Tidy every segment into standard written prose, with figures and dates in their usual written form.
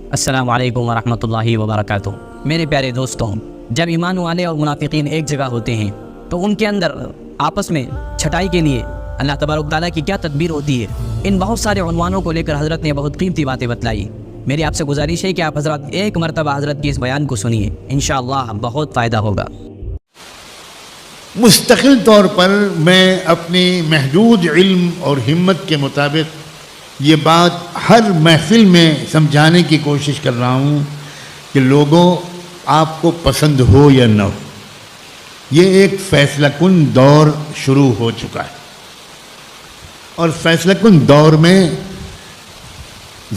السلام علیکم ورحمۃ اللہ وبرکاتہ۔ میرے پیارے دوستوں، جب ایمان والے اور منافقین ایک جگہ ہوتے ہیں تو ان کے اندر آپس میں چھٹائی کے لیے اللہ تبارک تعالیٰ کی کیا تدبیر ہوتی ہے، ان بہت سارے عنوانوں کو لے کر حضرت نے بہت قیمتی باتیں بتلائی۔ میری آپ سے گزارش ہے کہ آپ حضرات ایک مرتبہ حضرت کی اس بیان کو سنیے، انشاءاللہ بہت فائدہ ہوگا۔ مستقل طور پر میں اپنی محدود علم اور ہمت کے مطابق یہ بات ہر محفل میں سمجھانے کی کوشش کر رہا ہوں کہ لوگوں، آپ کو پسند ہو یا نہ ہو، یہ ایک فیصلہ کن دور شروع ہو چکا ہے، اور فیصلہ کن دور میں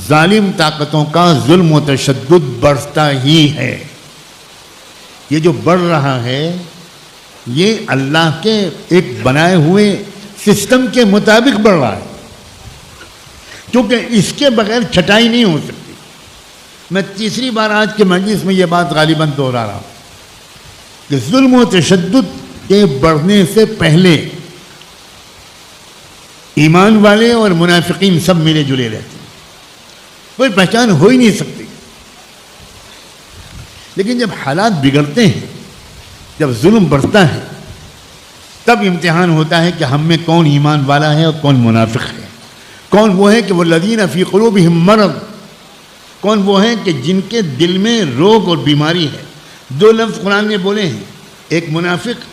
ظالم طاقتوں کا ظلم و تشدد بڑھتا ہی ہے۔ یہ جو بڑھ رہا ہے یہ اللہ کے ایک بنائے ہوئے سسٹم کے مطابق بڑھ رہا ہے، کیونکہ اس کے بغیر چھٹائی نہیں ہو سکتی۔ میں تیسری بار آج کے مجلس میں یہ بات غالباً دہرا رہا ہوں کہ ظلم و تشدد کے بڑھنے سے پہلے ایمان والے اور منافقین سب ملے جلے رہتے ہیں، کوئی پہچان ہو ہی نہیں سکتی۔ لیکن جب حالات بگڑتے ہیں، جب ظلم بڑھتا ہے، تب امتحان ہوتا ہے کہ ہم میں کون ایمان والا ہے اور کون منافق ہے، کون وہ ہے کہ والذین فی قلوبہم مرض، کون وہ ہیں کہ جن کے دل میں روگ اور بیماری ہے۔ دو لفظ قرآن نے بولے ہیں، ایک منافق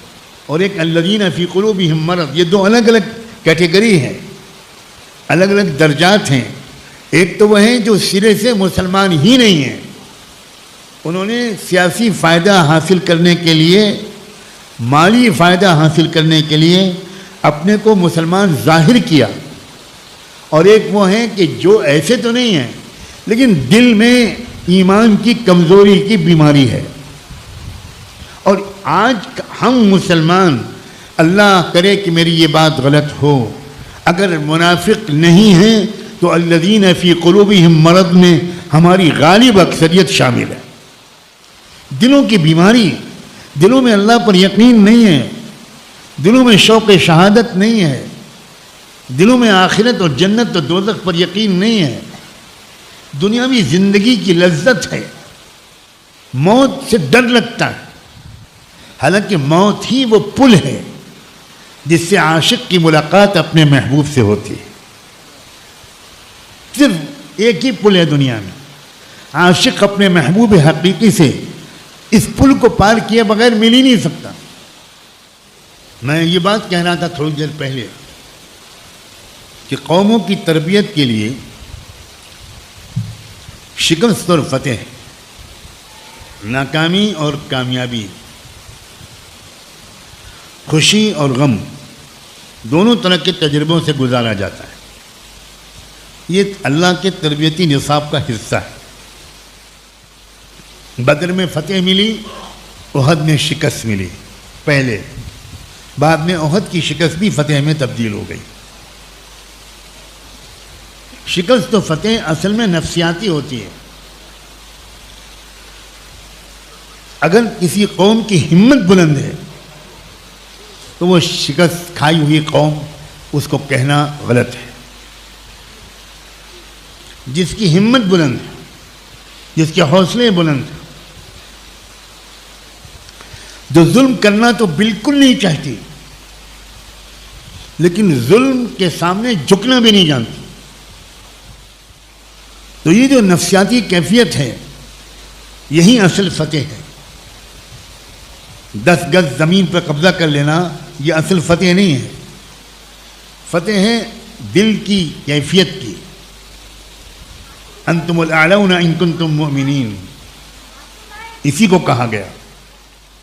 اور ایک الذین فی قلوبہم مرض، یہ دو الگ الگ کیٹیگری ہیں، الگ الگ درجات ہیں۔ ایک تو وہ ہیں جو سرے سے مسلمان ہی نہیں ہیں، انہوں نے سیاسی فائدہ حاصل کرنے کے لیے، مالی فائدہ حاصل کرنے کے لیے اپنے کو مسلمان ظاہر کیا، اور ایک وہ ہیں کہ جو ایسے تو نہیں ہیں لیکن دل میں ایمان کی کمزوری کی بیماری ہے۔ اور آج ہم مسلمان، اللہ کرے کہ میری یہ بات غلط ہو، اگر منافق نہیں ہیں تو الذین فی قلوبہم مرض میں ہماری غالب اکثریت شامل ہے۔ دلوں کی بیماری، دلوں میں اللہ پر یقین نہیں ہے، دلوں میں شوق شہادت نہیں ہے، دلوں میں آخرت اور جنت اور دوزخ پر یقین نہیں ہے، دنیاوی زندگی کی لذت ہے، موت سے ڈر لگتا ہے، حالانکہ موت ہی وہ پل ہے جس سے عاشق کی ملاقات اپنے محبوب سے ہوتی ہے۔ صرف ایک ہی پل ہے دنیا میں، عاشق اپنے محبوب حقیقی سے اس پل کو پار کیے بغیر مل ہی نہیں سکتا۔ میں یہ بات کہہ رہا تھا تھوڑی دیر پہلے کہ قوموں کی تربیت کے لیے شکست اور فتح، ناکامی اور کامیابی، خوشی اور غم، دونوں طرح کے تجربوں سے گزارا جاتا ہے۔ یہ اللہ کے تربیتی نصاب کا حصہ ہے۔ بدر میں فتح ملی، احد میں شکست ملی پہلے، بعد میں احد کی شکست بھی فتح میں تبدیل ہو گئی۔ شکست و فتح اصل میں نفسیاتی ہوتی ہے۔ اگر کسی قوم کی ہمت بلند ہے تو وہ شکست کھائی ہوئی قوم، اس کو کہنا غلط ہے۔ جس کی ہمت بلند ہے، جس کے حوصلے بلند ہیں، جو ظلم کرنا تو بالکل نہیں چاہتی لیکن ظلم کے سامنے جھکنا بھی نہیں جانتی، تو یہ جو نفسیاتی کیفیت ہے یہی اصل فتح ہے۔ 10 گز زمین پر قبضہ کر لینا یہ اصل فتح نہیں ہے، فتح ہے دل کی کیفیت کی۔ انتم الاعلون ان کنتم مؤمنین، اسی کو کہا گیا۔